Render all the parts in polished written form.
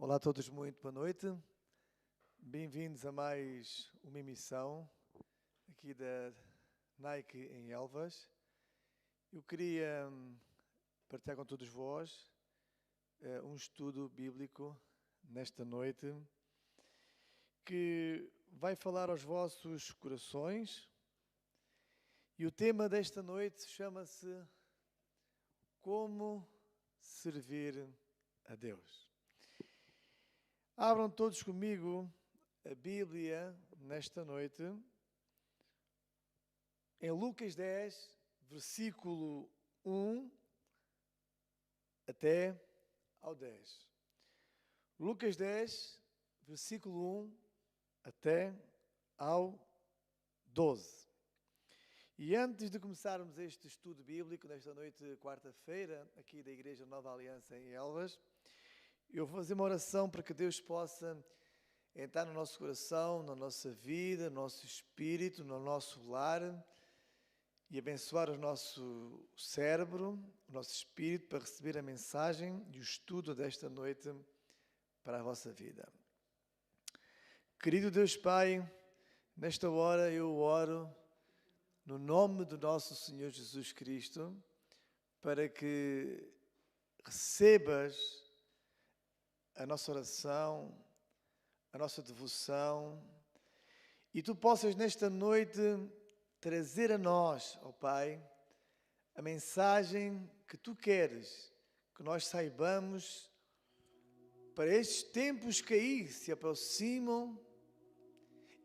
Olá a todos, muito boa noite. Bem-vindos a mais uma emissão aqui da Nike em Elvas. Eu queria partilhar com todos vós um estudo bíblico nesta noite que vai falar aos vossos corações. E o tema desta noite chama-se Como Servir a Deus. Abram todos comigo a Bíblia nesta noite, em Lucas 10, versículo 1 até ao 10. Lucas 10, versículo 1 até ao 12. E antes de começarmos este estudo bíblico, nesta noite, quarta-feira, aqui da Igreja Nova Aliança em Elvas, eu vou fazer uma oração para que Deus possa entrar no nosso coração, na nossa vida, no nosso espírito, no nosso lar e abençoar o nosso cérebro, o nosso espírito para receber a mensagem e o estudo desta noite para a vossa vida. Querido Deus Pai, nesta hora eu oro no nome do nosso Senhor Jesus Cristo para que recebas a nossa oração, a nossa devoção, e Tu possas nesta noite trazer a nós, ó Pai, a mensagem que Tu queres que nós saibamos para estes tempos que aí se aproximam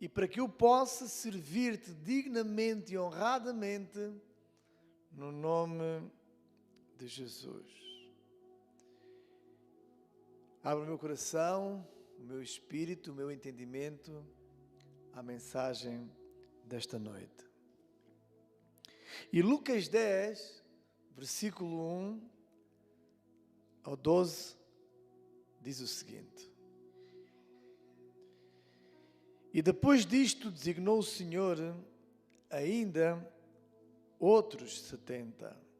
e para que eu possa servir-Te dignamente e honradamente no nome de Jesus. Abra o meu coração, o meu espírito, o meu entendimento à mensagem desta noite. E Lucas 10, versículo 1 ao 12, diz o seguinte: E depois disto designou o Senhor ainda outros 70.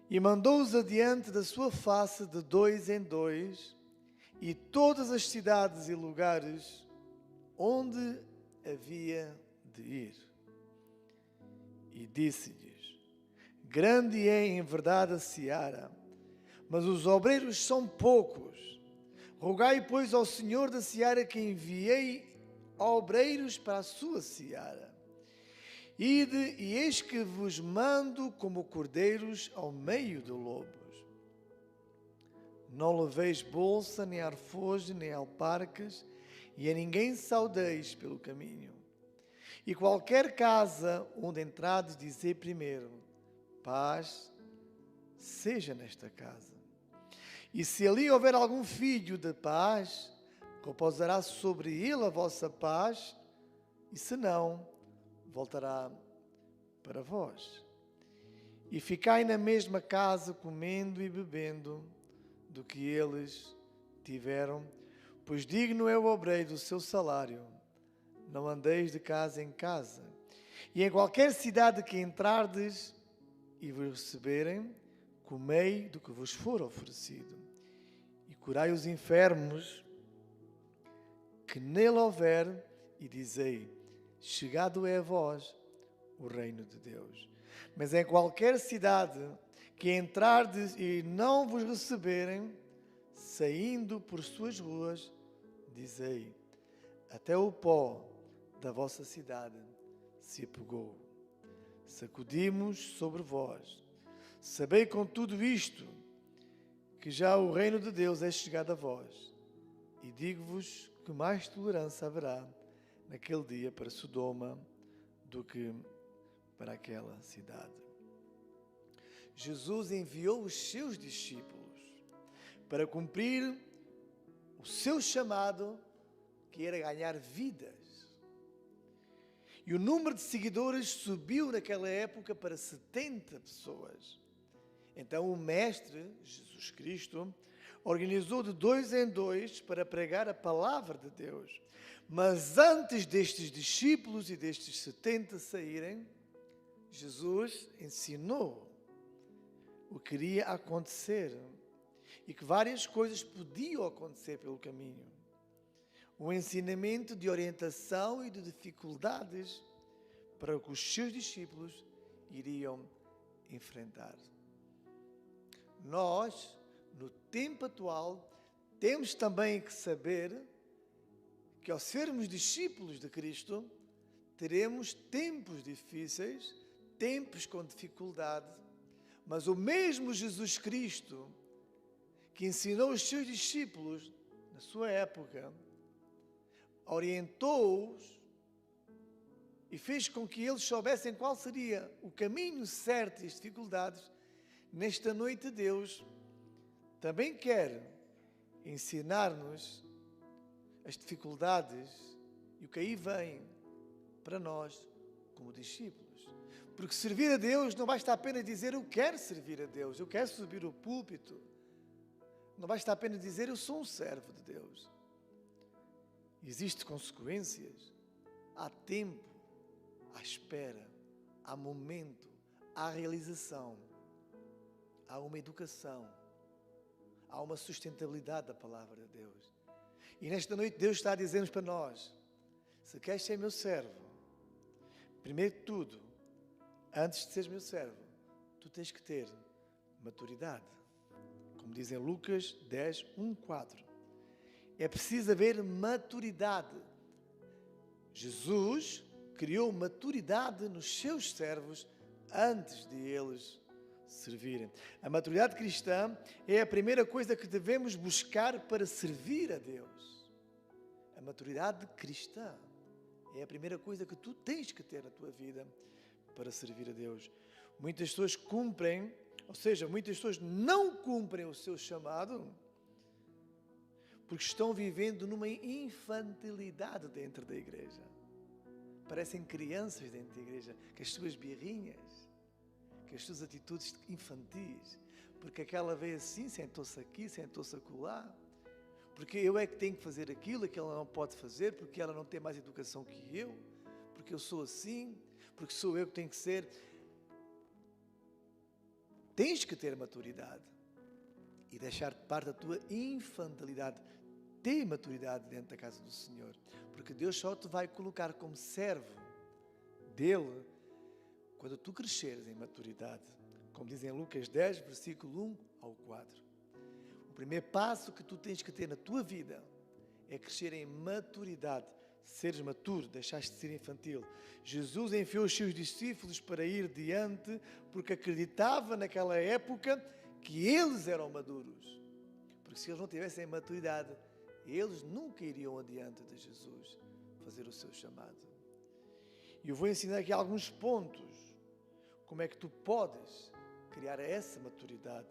E mandou-os adiante da sua face de dois em dois, e todas as cidades e lugares onde havia de ir. E disse-lhes: Grande é em verdade a seara, mas os obreiros são poucos. Rogai, pois, ao Senhor da seara que enviei obreiros para a sua seara. Ide, e eis que vos mando como cordeiros ao meio de lobos. Não leveis bolsa, nem arfojo, nem alparcas, e a ninguém saudeis pelo caminho. E qualquer casa onde entrades, dizei primeiro: paz seja nesta casa. E se ali houver algum filho de paz, repousará sobre ele a vossa paz, e se não, voltará para vós. E ficai na mesma casa, comendo e bebendo do que eles tiveram, pois digno é o obreiro do seu salário. Não andeis de casa em casa. E em qualquer cidade que entrardes e vos receberem, comei do que vos for oferecido. E curai os enfermos que nele houver, e dizei: chegado é a vós o reino de Deus. Mas em qualquer cidade que entrardes e não vos receberem, saindo por suas ruas, dizei: até o pó da vossa cidade se apagou. Sacudimos sobre vós. Sabei com tudo isto, que já o reino de Deus é chegado a vós. E digo-vos que mais tolerância haverá naquele dia para Sodoma do que para aquela cidade. Jesus enviou os seus discípulos para cumprir o seu chamado, que era ganhar vidas. E o número de seguidores subiu naquela época para 70 pessoas. Então o Mestre, Jesus Cristo, organizou de dois em dois para pregar a palavra de Deus. Mas antes destes discípulos e destes 70 saírem, Jesus ensinou o que iria acontecer. e que várias coisas podiam acontecer pelo caminho. Um ensinamento de orientação e de dificuldades para que os seus discípulos iriam enfrentar. Nós, no tempo atual, temos também que saber que ao sermos discípulos de Cristo, teremos tempos difíceis, tempos com dificuldade, mas o mesmo Jesus Cristo que ensinou os seus discípulos na sua época, orientou-os e fez com que eles soubessem qual seria o caminho certo e as dificuldades. Nesta noite, Deus também quer ensinar-nos as dificuldades e o que aí vem para nós como discípulos. Porque servir a Deus não basta apenas dizer eu quero servir a Deus, eu quero subir o púlpito. Não basta apenas dizer eu sou um servo de Deus. Existem consequências, há tempo, há espera, há momento, há realização, há uma educação, há uma sustentabilidade da palavra de Deus. E nesta noite Deus está a dizer-nos para nós, se queres ser meu servo, primeiro de tudo, antes de seres meu servo, tu tens que ter maturidade. Como diz em Lucas 10, 1, 4. É preciso haver maturidade. Jesus criou maturidade nos seus servos antes de eles servirem. A maturidade cristã é a primeira coisa que devemos buscar para servir a Deus. A maturidade cristã é a primeira coisa que tu tens que ter na tua vida para servir a Deus. Muitas pessoas cumprem, ou seja, muitas pessoas não cumprem o seu chamado porque estão vivendo numa infantilidade dentro da igreja. Parecem crianças dentro da igreja, com as suas birrinhas, com as suas atitudes infantis, porque aquela veio assim, sentou-se aqui, sentou-se acolá, porque eu é que tenho que fazer aquilo que ela não pode fazer, porque ela não tem mais educação que eu, porque eu sou assim, porque sou eu que tenho que ser. Tens que ter maturidade e deixar parte da tua infantilidade. Tem maturidade dentro da casa do Senhor, porque Deus só te vai colocar como servo dele quando tu cresceres em maturidade, como diz em Lucas 10, versículo 1 ao 4. O primeiro passo que tu tens que ter na tua vida é crescer em maturidade, seres maturo, deixaste de ser infantil. Jesus enviou os seus discípulos para ir diante, porque acreditava naquela época que eles eram maduros, porque se eles não tivessem maturidade, eles nunca iriam adiante de Jesus fazer o seu chamado. E eu vou ensinar aqui alguns pontos, como é que tu podes criar essa maturidade.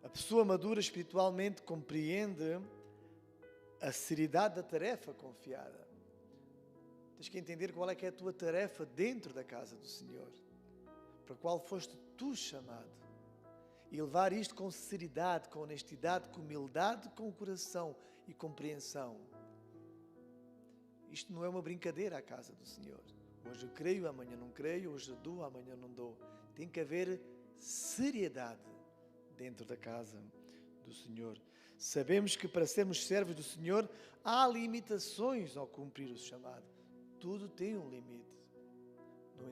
A pessoa madura espiritualmente compreende a seriedade da tarefa confiada. Tens que entender qual é que é a tua tarefa dentro da casa do Senhor, para a qual foste tu chamado. E levar isto com seriedade, com honestidade, com humildade, com coração e compreensão. Isto não é uma brincadeira à casa do Senhor. Hoje eu creio, amanhã não creio, hoje eu dou, amanhã não dou. Tem que haver seriedade dentro da casa do Senhor. Sabemos que para sermos servos do Senhor há limitações ao cumprir o chamado. Tudo tem um limite.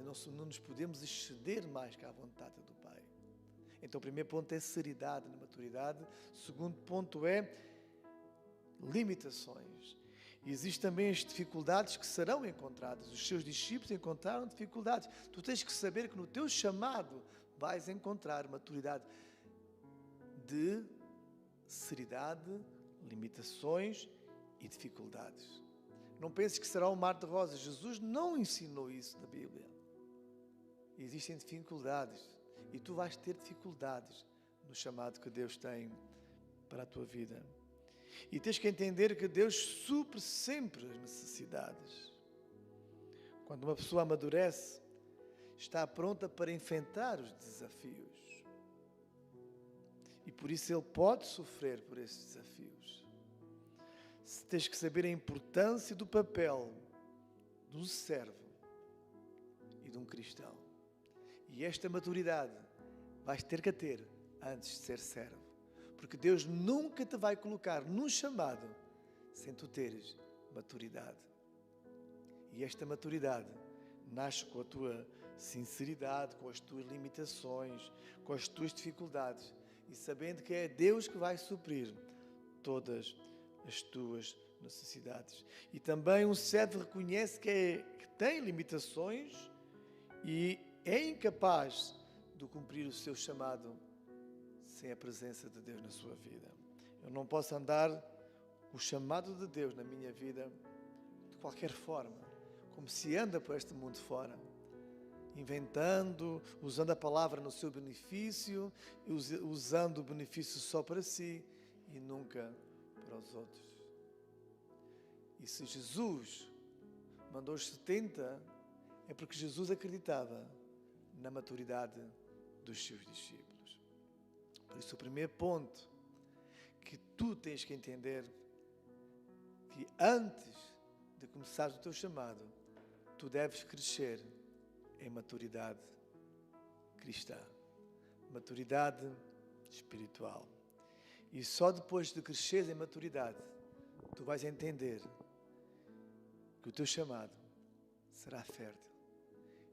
Não nos podemos exceder mais que a vontade do Pai. Então o primeiro ponto é seriedade na maturidade. O segundo ponto é limitações. E existem também as dificuldades que serão encontradas. Os seus discípulos encontraram dificuldades. Tu tens que saber que no teu chamado vais encontrar maturidade de seriedade, limitações e dificuldades. Não penses que será um mar de rosas. Jesus não ensinou isso na Bíblia. Existem dificuldades e tu vais ter dificuldades no chamado que Deus tem para a tua vida. E tens que entender que Deus supre sempre as necessidades. Quando uma pessoa amadurece, está pronta para enfrentar os desafios. E por isso ele pode sofrer por esses desafios. Tens que saber a importância do papel de um servo e de um cristão. E esta maturidade vais ter que ter antes de ser servo. Porque Deus nunca te vai colocar num chamado sem tu teres maturidade. E esta maturidade nasce com a tua sinceridade, com as tuas limitações, com as tuas dificuldades e sabendo que é Deus que vai suprir todas as tuas necessidades. E também um servo reconhece que tem limitações e é incapaz de cumprir o seu chamado sem a presença de Deus na sua vida. Eu não posso andar com o chamado de Deus na minha vida de qualquer forma, como se anda por este mundo fora, inventando, usando a palavra no seu benefício, usando o benefício só para si e nunca para os outros. E se Jesus mandou os 70, é porque Jesus acreditava na maturidade dos seus discípulos. Por isso, o primeiro ponto que tu tens que entender, que antes de começar o teu chamado, tu deves crescer em maturidade cristã, maturidade espiritual. E só depois de crescer em maturidade, tu vais entender que o teu chamado será fértil.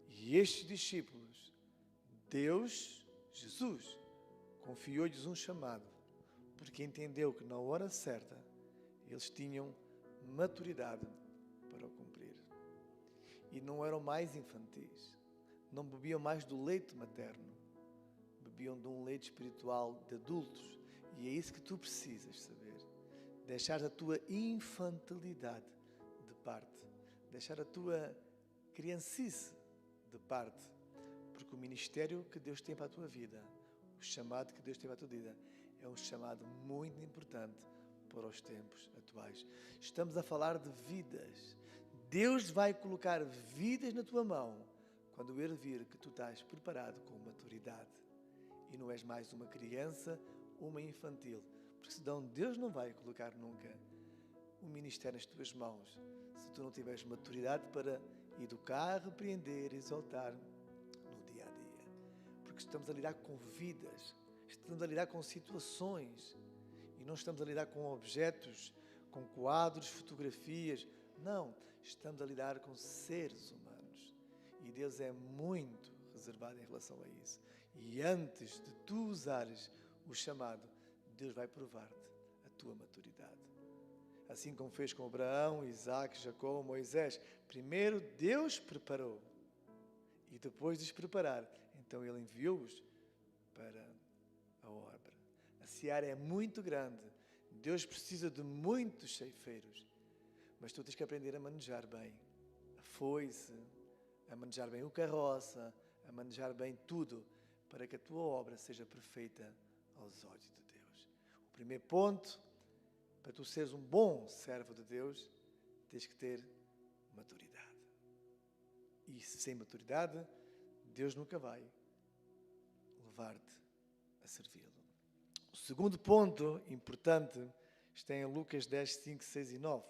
E estes discípulos, Deus, Jesus, confiou-lhes um chamado, porque entendeu que na hora certa eles tinham maturidade para o cumprir. E não eram mais infantis, não bebiam mais do leite materno, bebiam de um leite espiritual de adultos. E é isso que tu precisas saber. Deixar a tua infantilidade de parte, deixar a tua criancice de parte, porque o ministério que Deus tem para a tua vida, o chamado que Deus tem para a tua vida, é um chamado muito importante para os tempos atuais. Estamos a falar de vidas. Deus vai colocar vidas na tua mão quando Ele vir que tu estás preparado com maturidade e não és mais uma criança, uma infantil. Porque senão Deus não vai colocar nunca um ministério nas tuas mãos se tu não tiveres maturidade para educar, repreender, exaltar no dia a dia. Porque estamos a lidar com vidas, estamos a lidar com situações e não estamos a lidar com objetos, com quadros, fotografias. Não, estamos a lidar com seres humanos e Deus é muito reservado em relação a isso. E antes de tu usares o chamado, Deus vai provar-te a tua maturidade. Assim como fez com Abraão, Isaac, Jacó, Moisés. Primeiro Deus preparou e depois de os preparar, então Ele enviou-os para a obra. A seara é muito grande. Deus precisa de muitos ceifeiros. Mas tu tens que aprender a manejar bem a foice, a manejar bem o carroça, a manejar bem tudo, para que a tua obra seja perfeita aos olhos de Deus. O primeiro ponto, para tu seres um bom servo de Deus, tens que ter maturidade. E sem maturidade, Deus nunca vai levar-te a servi-lo. O segundo ponto importante está em Lucas 10, 5, 6 e 9.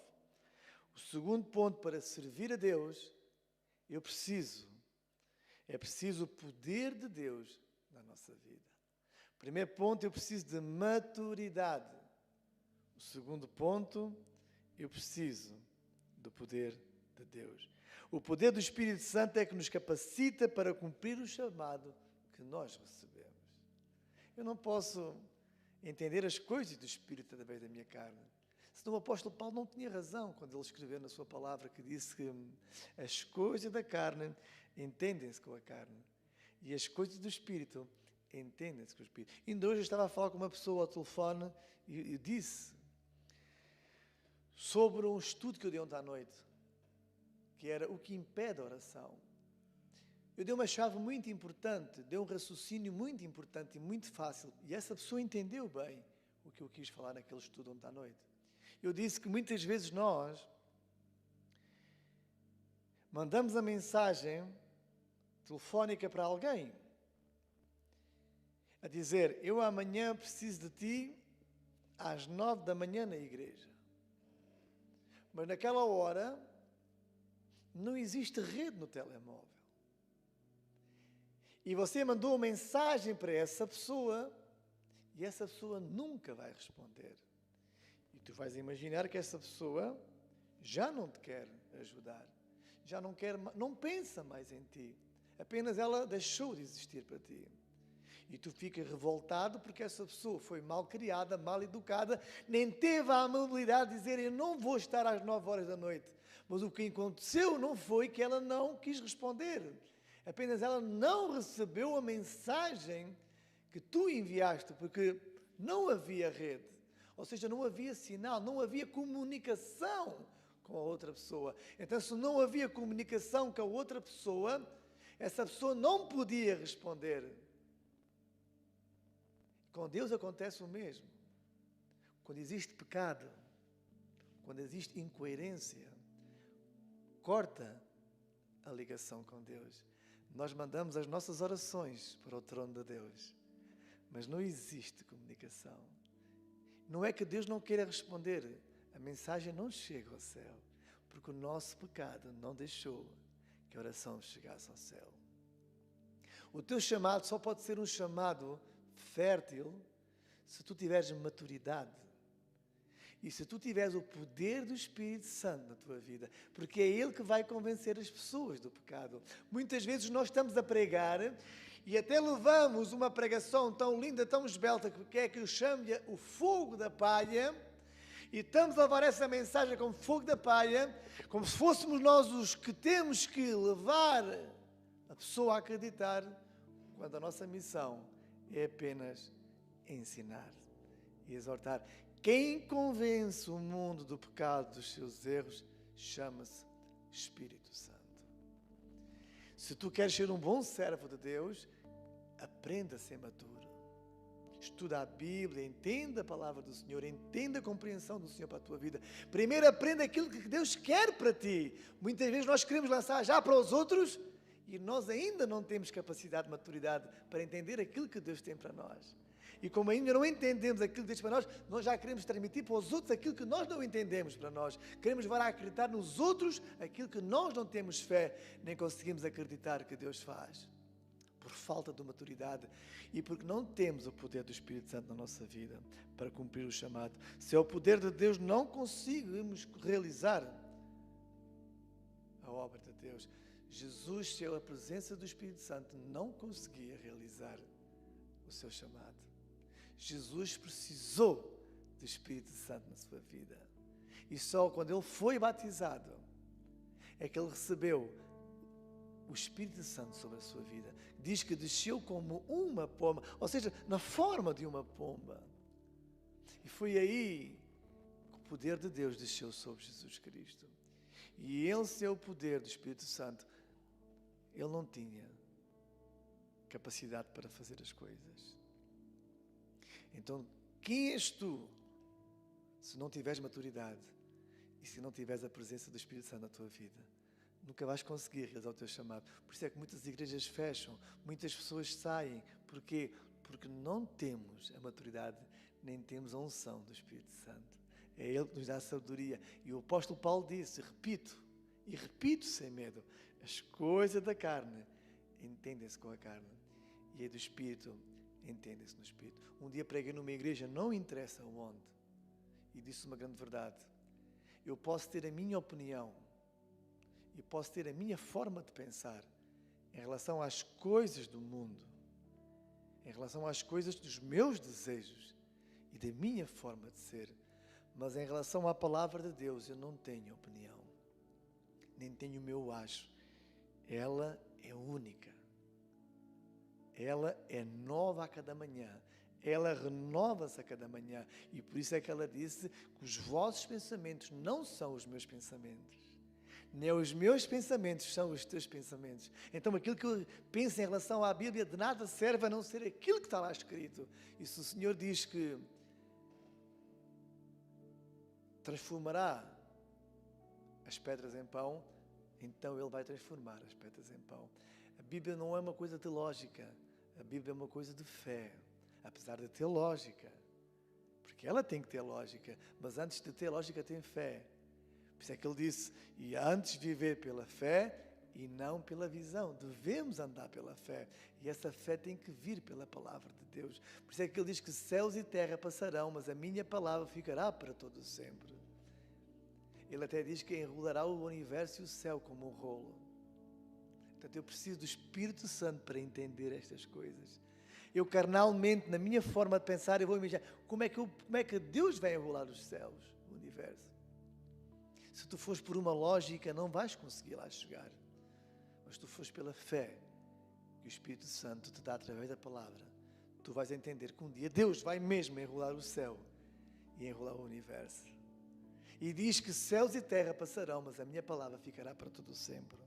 O segundo ponto para servir a Deus, é preciso o poder de Deus na nossa vida. O primeiro ponto, eu preciso de maturidade. O segundo ponto, eu preciso do poder de Deus. O poder do Espírito Santo é que nos capacita para cumprir o chamado que nós recebemos. Eu não posso entender as coisas do Espírito através da minha carne. Senão o apóstolo Paulo não tinha razão quando ele escreveu na sua palavra que disse que as coisas da carne entendem-se com a carne e as coisas do Espírito entendem-se com o Espírito. Ainda hoje eu estava a falar com uma pessoa ao telefone e disse sobre um estudo que eu dei ontem à noite, que era o que impede a oração. Eu dei uma chave muito importante, dei um raciocínio muito importante e muito fácil, e essa pessoa entendeu bem o que eu quis falar naquele estudo ontem à noite. Eu disse que muitas vezes nós mandamos a mensagem telefónica para alguém a dizer: eu amanhã preciso de ti às 9 da manhã na igreja. Mas naquela hora não existe rede no telemóvel. E você mandou uma mensagem para essa pessoa e essa pessoa nunca vai responder. E tu vais imaginar que essa pessoa já não te quer ajudar, já não quer, não pensa mais em ti, apenas ela deixou de existir para ti. E tu ficas revoltado porque essa pessoa foi mal criada, mal educada, nem teve a amabilidade de dizer: eu não vou estar às 9 horas da noite. Mas o que aconteceu não foi que ela não quis responder, apenas ela não recebeu a mensagem que tu enviaste, porque não havia rede, ou seja, não havia sinal, não havia comunicação com a outra pessoa. Então, se não havia comunicação com a outra pessoa, essa pessoa não podia responder. Com Deus acontece o mesmo. Quando existe pecado, quando existe incoerência, corta a ligação com Deus. Nós mandamos as nossas orações para o trono de Deus, mas não existe comunicação. Não é que Deus não queira responder, a mensagem não chega ao céu, porque o nosso pecado não deixou que a oração chegasse ao céu. O teu chamado só pode ser um chamado fértil se tu tiveres maturidade e se tu tiveres o poder do Espírito Santo na tua vida, porque é Ele que vai convencer as pessoas do pecado. Muitas vezes nós estamos a pregar e até levamos uma pregação tão linda, tão esbelta, que é que eu chamo-lhe o fogo da palha, e estamos a levar essa mensagem como fogo da palha, como se fôssemos nós os que temos que levar a pessoa a acreditar, quando a nossa missão é apenas ensinar e exortar. Quem convence o mundo do pecado, dos seus erros, chama-se Espírito Santo. Se tu queres ser um bom servo de Deus, aprenda a ser maturo. Estuda a Bíblia, entenda a palavra do Senhor, entenda a compreensão do Senhor para a tua vida. Primeiro aprenda aquilo que Deus quer para ti. Muitas vezes nós queremos lançar já para os outros e nós ainda não temos capacidade de maturidade para entender aquilo que Deus tem para nós. E como ainda não entendemos aquilo que Deus tem para nós já queremos transmitir para os outros aquilo que nós não entendemos para nós. Queremos levar a acreditar nos outros aquilo que nós não temos fé, nem conseguimos acreditar que Deus faz. Por falta de maturidade e porque não temos o poder do Espírito Santo na nossa vida para cumprir o chamado. Se é o poder de Deus, não conseguimos realizar a obra de Deus. Jesus, sem a presença do Espírito Santo, não conseguia realizar o seu chamado. Jesus precisou do Espírito Santo na sua vida. E só quando ele foi batizado é que ele recebeu o Espírito Santo sobre a sua vida. Diz que desceu como uma pomba, ou seja, na forma de uma pomba. E foi aí que o poder de Deus desceu sobre Jesus Cristo. E ele, sem o poder do Espírito Santo, ele não tinha capacidade para fazer as coisas. Então, quem és tu se não tiveres maturidade e se não tiveres a presença do Espírito Santo na tua vida? Nunca vais conseguir realizar o teu chamado. Por isso é que muitas igrejas fecham, muitas pessoas saem. Porquê? Porque não temos a maturidade, nem temos a unção do Espírito Santo. É Ele que nos dá a sabedoria. E o apóstolo Paulo disse, repito, e repito sem medo, as coisas da carne entendem-se com a carne, e a do Espírito entendem-se no Espírito. Um dia preguei numa igreja, não interessa onde, e disse uma grande verdade. Eu posso ter a minha opinião, e posso ter a minha forma de pensar em relação às coisas do mundo, em relação às coisas dos meus desejos e da minha forma de ser, mas em relação à palavra de Deus eu não tenho opinião, nem tenho o meu acho. Ela é única, ela é nova a cada manhã, ela renova-se a cada manhã, e por isso é que ela disse que os vossos pensamentos não são os meus pensamentos, nem os meus pensamentos são os teus pensamentos. Então aquilo que eu penso em relação à Bíblia de nada serve a não ser aquilo que está lá escrito. E se o Senhor diz que transformará as pedras em pão, então Ele vai transformar as pedras em pão. A Bíblia não é uma coisa de lógica, a Bíblia é uma coisa de fé, apesar de ter lógica, porque ela tem que ter lógica, mas antes de ter lógica tem fé. Por isso é que ele disse, e antes viver pela fé e não pela visão. Devemos andar pela fé. E essa fé tem que vir pela palavra de Deus. Por isso é que ele diz que céus e terra passarão, mas a minha palavra ficará para todo sempre. Ele até diz que enrolará o universo e o céu como um rolo. Portanto, eu preciso do Espírito Santo para entender estas coisas. Eu carnalmente, na minha forma de pensar, eu vou imaginar como é que Deus vai enrolar os céus, o universo. Se tu fores por uma lógica, não vais conseguir lá chegar. Mas se tu fores pela fé que o Espírito Santo te dá através da palavra, tu vais entender que um dia Deus vai mesmo enrolar o céu e enrolar o universo. E diz que céus e terra passarão, mas a minha palavra ficará para todo sempre.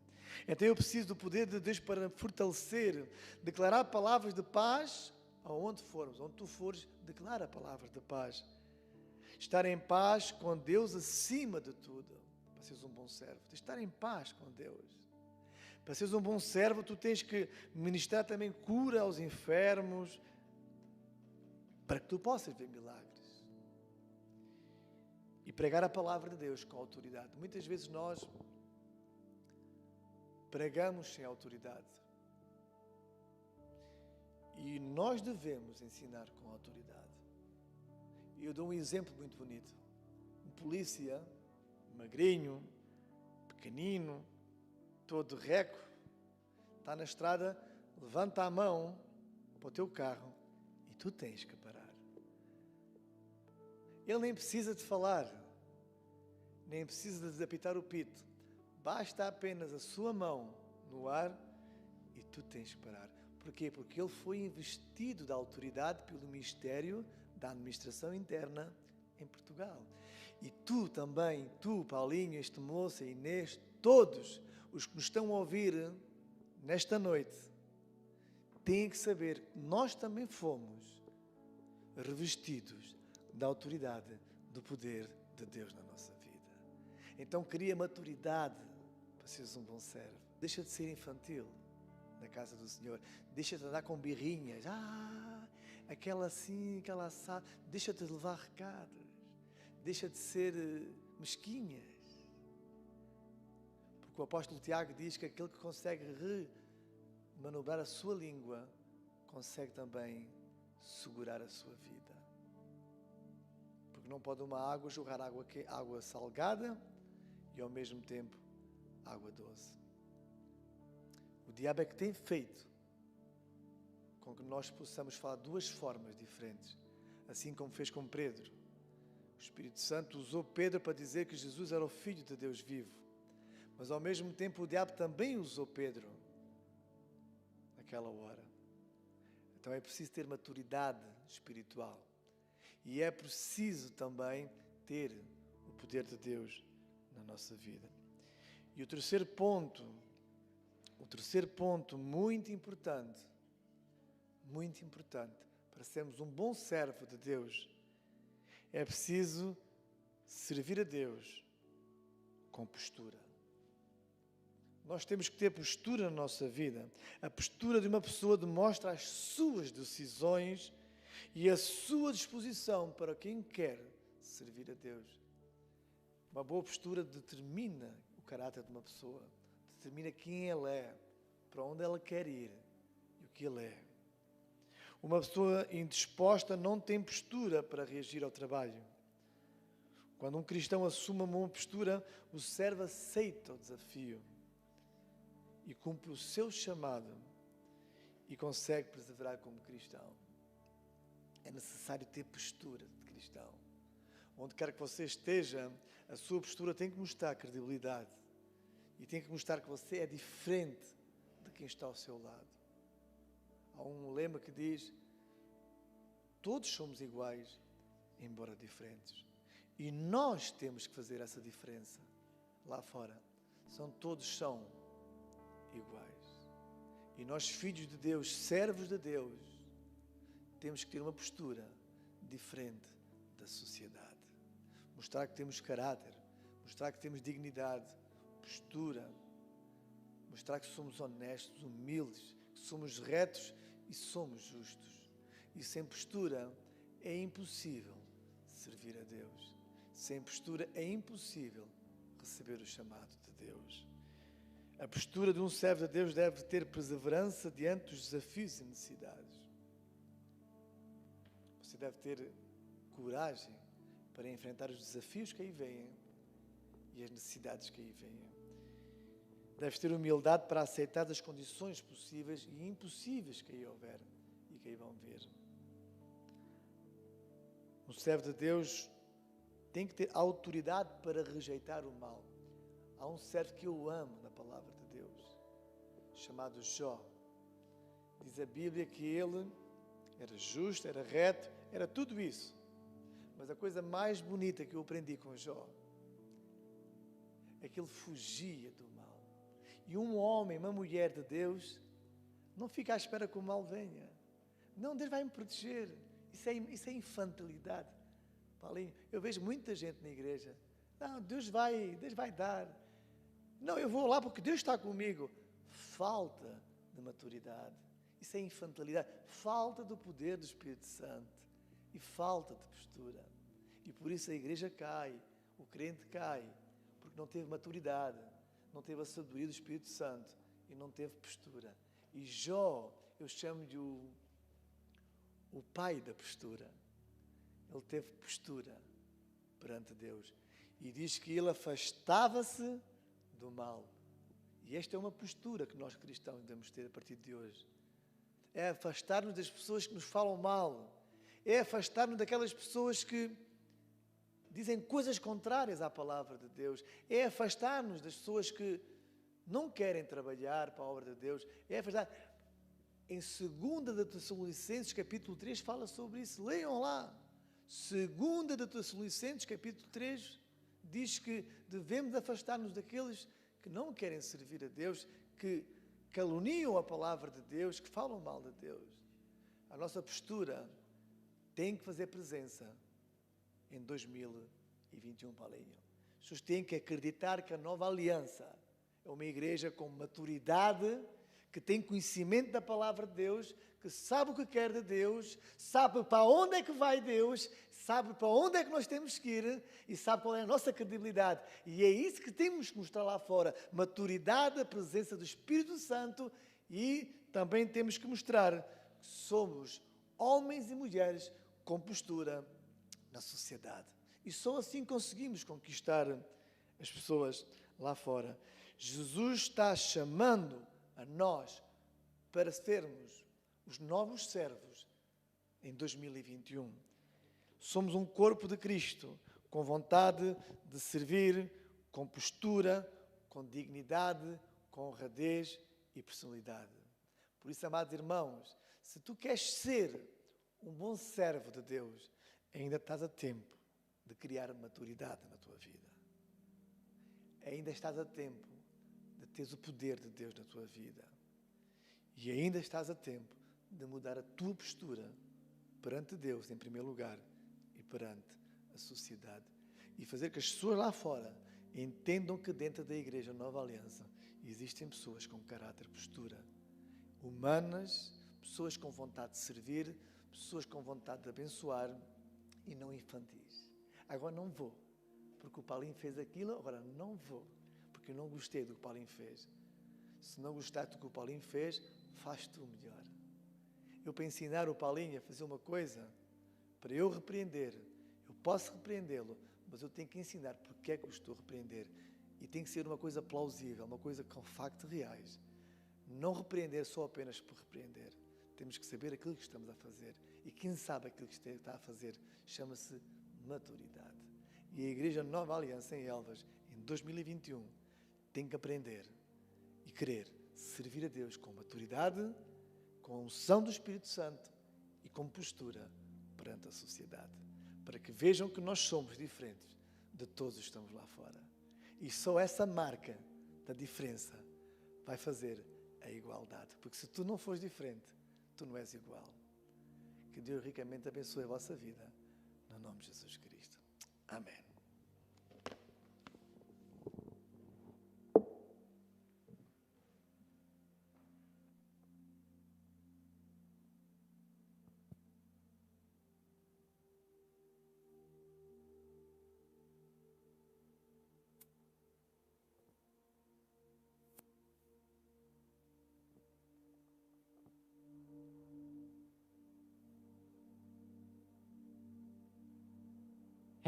Então eu preciso do poder de Deus para fortalecer, declarar palavras de paz aonde formos. Onde tu fores, declara palavras de paz. Estar em paz com Deus acima de tudo. Para seres um bom servo. Estar em paz com Deus. Para seres um bom servo, tu tens que ministrar também cura aos enfermos, para que tu possas ver milagres. E pregar a palavra de Deus com autoridade. Muitas vezes nós pregamos sem autoridade. E nós devemos ensinar com autoridade. E eu dou um exemplo muito bonito. Um polícia, magrinho, pequenino, todo reco, está na estrada, levanta a mão para o teu carro e tu tens que parar. Ele nem precisa de falar, nem precisa de apitar o pito. Basta apenas a sua mão no ar e tu tens que parar. Porquê? Porque ele foi investido da autoridade pelo Ministério da Administração Interna em Portugal. E tu também, tu, Paulinho, este moço, Inês, todos os que nos estão a ouvir nesta noite, têm que saber que nós também fomos revestidos da autoridade, do poder de Deus na nossa vida. Então cria maturidade para seres um bom servo. Deixa de ser infantil na casa do Senhor. Deixa de andar com birrinhas. Aquela assim, aquela assada. Deixa de levar recados. Deixa de ser mesquinhas. Porque o apóstolo Tiago diz que aquele que consegue remanobrar a sua língua consegue também segurar a sua vida. Porque não pode uma água jorrar água salgada e ao mesmo tempo água doce. O diabo é que tem feito com que nós possamos falar de duas formas diferentes, assim como fez com Pedro. O Espírito Santo usou Pedro para dizer que Jesus era o Filho de Deus vivo, mas ao mesmo tempo o diabo também usou Pedro naquela hora. Então é preciso ter maturidade espiritual e é preciso também ter o poder de Deus na nossa vida. E o terceiro ponto muito importante para sermos um bom servo de Deus, é preciso servir a Deus com postura. Nós temos que ter postura na nossa vida. A postura de uma pessoa demonstra as suas decisões e a sua disposição para quem quer servir a Deus. Uma boa postura determina o caráter de uma pessoa, determina quem ela é, para onde ela quer ir e o que ele é. Uma pessoa indisposta não tem postura para reagir ao trabalho. Quando um cristão assume uma boa postura, o servo aceita o desafio e cumpre o seu chamado e consegue perseverar como cristão. É necessário ter postura de cristão. Onde quer que você esteja, a sua postura tem que mostrar credibilidade e tem que mostrar que você é diferente de quem está ao seu lado. Há um lema que diz: todos somos iguais, embora diferentes. E nós temos que fazer essa diferença lá fora. Todos são iguais. E nós, filhos de Deus, servos de Deus, temos que ter uma postura diferente da sociedade. Mostrar que temos caráter, mostrar que temos dignidade, postura, mostrar que somos honestos, humildes, que somos retos e somos justos. E sem postura é impossível servir a Deus. Sem postura é impossível receber o chamado de Deus. A postura de um servo de Deus deve ter perseverança diante dos desafios e necessidades. Você deve ter coragem para enfrentar os desafios que aí vêm e as necessidades que aí vêm. Deves ter humildade para aceitar as condições possíveis e impossíveis que aí houver e que aí vão ver. Um servo de Deus tem que ter autoridade para rejeitar o mal. Há um servo que eu amo na palavra de Deus, chamado Jó. Diz a Bíblia que ele era justo, era reto, era tudo isso. Mas a coisa mais bonita que eu aprendi com Jó é que ele fugia do mal. E um homem, uma mulher de Deus, não fica à espera que o mal venha. Não, Deus vai me proteger. Isso é infantilidade. Paulinho, eu vejo muita gente na igreja. Não, Deus vai dar. Não, eu vou lá porque Deus está comigo. Falta de maturidade. Isso é infantilidade. Falta do poder do Espírito Santo. E falta de postura. E por isso a igreja cai. O crente cai. Porque não teve maturidade. Não teve a sabedoria do Espírito Santo. E não teve postura. E Jó, eu chamo-lhe o pai da postura. Ele teve postura perante Deus. E diz que ele afastava-se do mal. E esta é uma postura que nós cristãos devemos ter a partir de hoje. É afastar-nos das pessoas que nos falam mal. É afastar-nos daquelas pessoas que dizem coisas contrárias à palavra de Deus. É afastar-nos das pessoas que não querem trabalhar para a obra de Deus. É afastar. Em 2 de Tessalonicenses, capítulo 3, fala sobre isso. Leiam lá. 2 de Tessalonicenses, capítulo 3, diz que devemos afastar-nos daqueles que não querem servir a Deus, que caluniam a palavra de Deus, que falam mal de Deus. A nossa postura tem que fazer presença em 2021, Paulinho. As pessoas têm que acreditar que a nova aliança é uma igreja com maturidade, que tem conhecimento da palavra de Deus, que sabe o que quer de Deus, sabe para onde é que vai Deus, sabe para onde é que nós temos que ir e sabe qual é a nossa credibilidade. E é isso que temos que mostrar lá fora. Maturidade, a presença do Espírito Santo, e também temos que mostrar que somos homens e mulheres com postura na sociedade. E só assim conseguimos conquistar as pessoas lá fora. Jesus está chamando a nós para sermos os novos servos em 2021. Somos um corpo de Cristo, com vontade de servir, com postura, com dignidade, com honradez e personalidade. Por isso, amados irmãos, se tu queres ser um bom servo de Deus, ainda estás a tempo de criar maturidade na tua vida. Ainda estás a tempo de teres o poder de Deus na tua vida. E ainda estás a tempo de mudar a tua postura perante Deus, em primeiro lugar, e perante a sociedade. E fazer que as pessoas lá fora entendam que dentro da Igreja Nova Aliança existem pessoas com caráter, postura, humanas, pessoas com vontade de servir, pessoas com vontade de abençoar e não infantis. Agora não vou, porque o Paulinho fez aquilo, agora não vou, porque eu não gostei do que o Paulinho fez. Se não gostaste do que o Paulinho fez, faz tu melhor. Eu, para ensinar o Paulinho a fazer uma coisa, para eu repreender, eu posso repreendê-lo, mas eu tenho que ensinar porque é que eu estou a repreender. E tem que ser uma coisa plausível, uma coisa com factos reais. Não repreender só apenas por repreender. Temos que saber aquilo que estamos a fazer. E quem sabe aquilo que está a fazer chama-se maturidade. E a Igreja Nova Aliança em Elvas, em 2021, tem que aprender e querer servir a Deus com maturidade, com a unção do Espírito Santo e com postura perante a sociedade. Para que vejam que nós somos diferentes de todos os que estamos lá fora. E só essa marca da diferença vai fazer a igualdade. Porque se tu não fores diferente, tu não és igual. Que Deus ricamente abençoe a vossa vida. No nome de Jesus Cristo. Amém.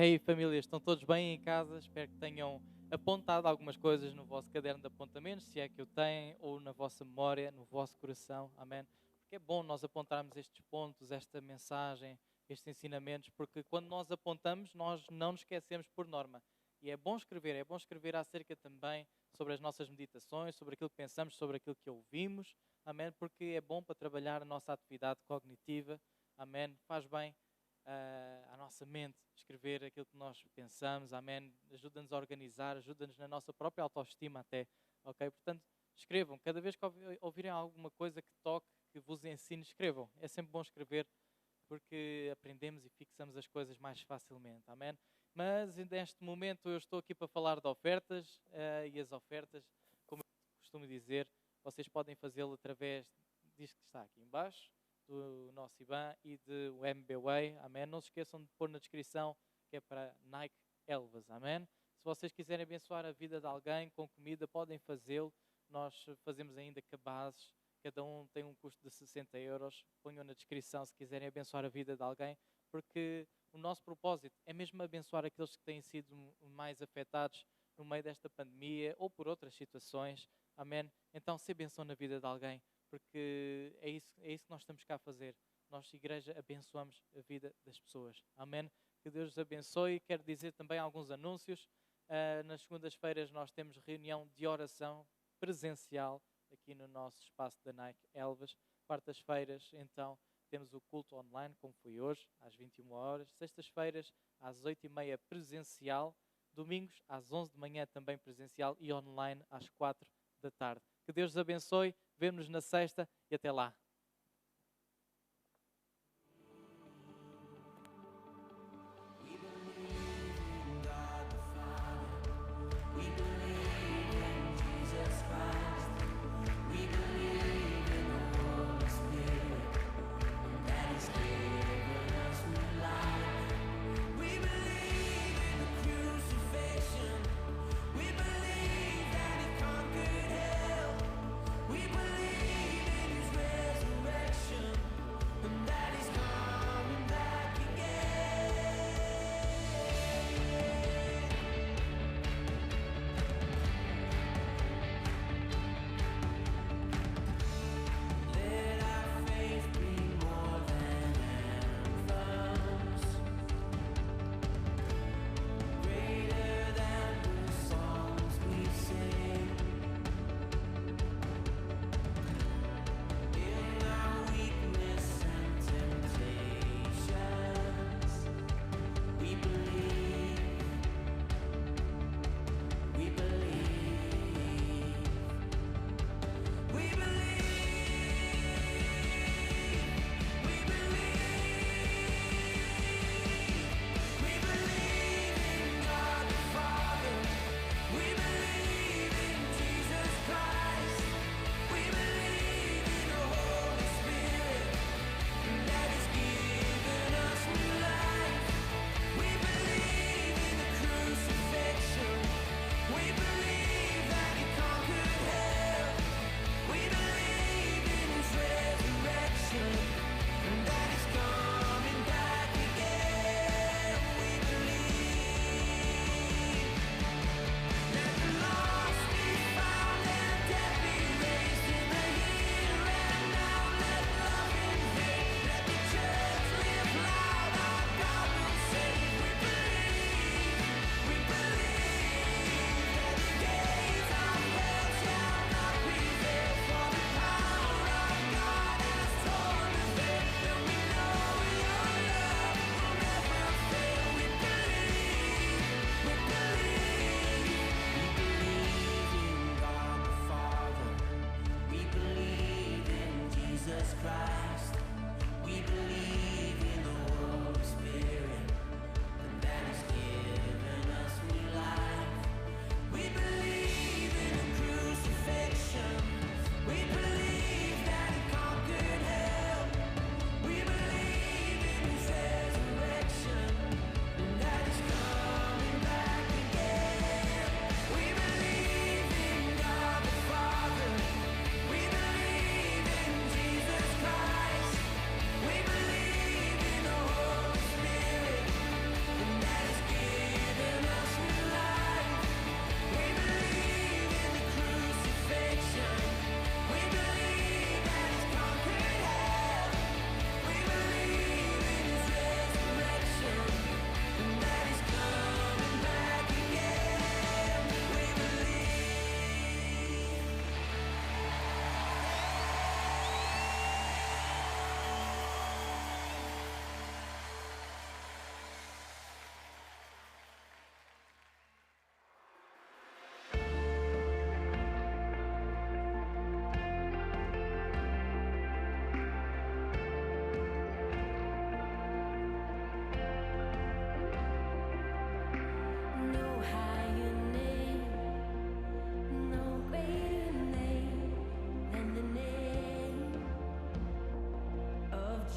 Hey família, estão todos bem em casa? Espero que tenham apontado algumas coisas no vosso caderno de apontamentos, se é que o têm, ou na vossa memória, no vosso coração, amém? Porque é bom nós apontarmos estes pontos, esta mensagem, estes ensinamentos, porque quando nós apontamos, nós não nos esquecemos por norma. E é bom escrever acerca também sobre as nossas meditações, sobre aquilo que pensamos, sobre aquilo que ouvimos, amém? Porque é bom para trabalhar a nossa atividade cognitiva, amém? Faz bem à nossa mente, escrever aquilo que nós pensamos, amém, ajuda-nos a organizar, ajuda-nos na nossa própria autoestima até, ok? Portanto, escrevam, cada vez que ouvirem alguma coisa que toque, que vos ensine, escrevam, é sempre bom escrever, porque aprendemos e fixamos as coisas mais facilmente, amém? Mas neste momento eu estou aqui para falar de ofertas, e as ofertas, como eu costumo dizer, vocês podem fazê-lo através disto que está aqui em baixo, do nosso IBAN e do MBWay, amém? Não se esqueçam de pôr na descrição que é para Nike Elvas, amém? Se vocês quiserem abençoar a vida de alguém com comida, podem fazê-lo. Nós fazemos ainda cabazes, cada um tem um custo de 60 euros. Ponham na descrição se quiserem abençoar a vida de alguém, porque o nosso propósito é mesmo abençoar aqueles que têm sido mais afetados no meio desta pandemia ou por outras situações, amém? Então, se abençoam na vida de alguém, porque é isso que nós estamos cá a fazer. Nós, igreja, abençoamos a vida das pessoas. Amém? Que Deus os abençoe. Quero dizer também alguns anúncios. Nas segundas-feiras nós temos reunião de oração presencial aqui no nosso espaço da Nike Elvas. Quartas-feiras, então, temos o culto online, como foi hoje, às 21 horas. Sextas-feiras, às 8h30, presencial. Domingos, às 11 de manhã, também presencial. E online, às 4 da tarde. Que Deus os abençoe. Vemo-nos na sexta e até lá.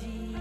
Jesus.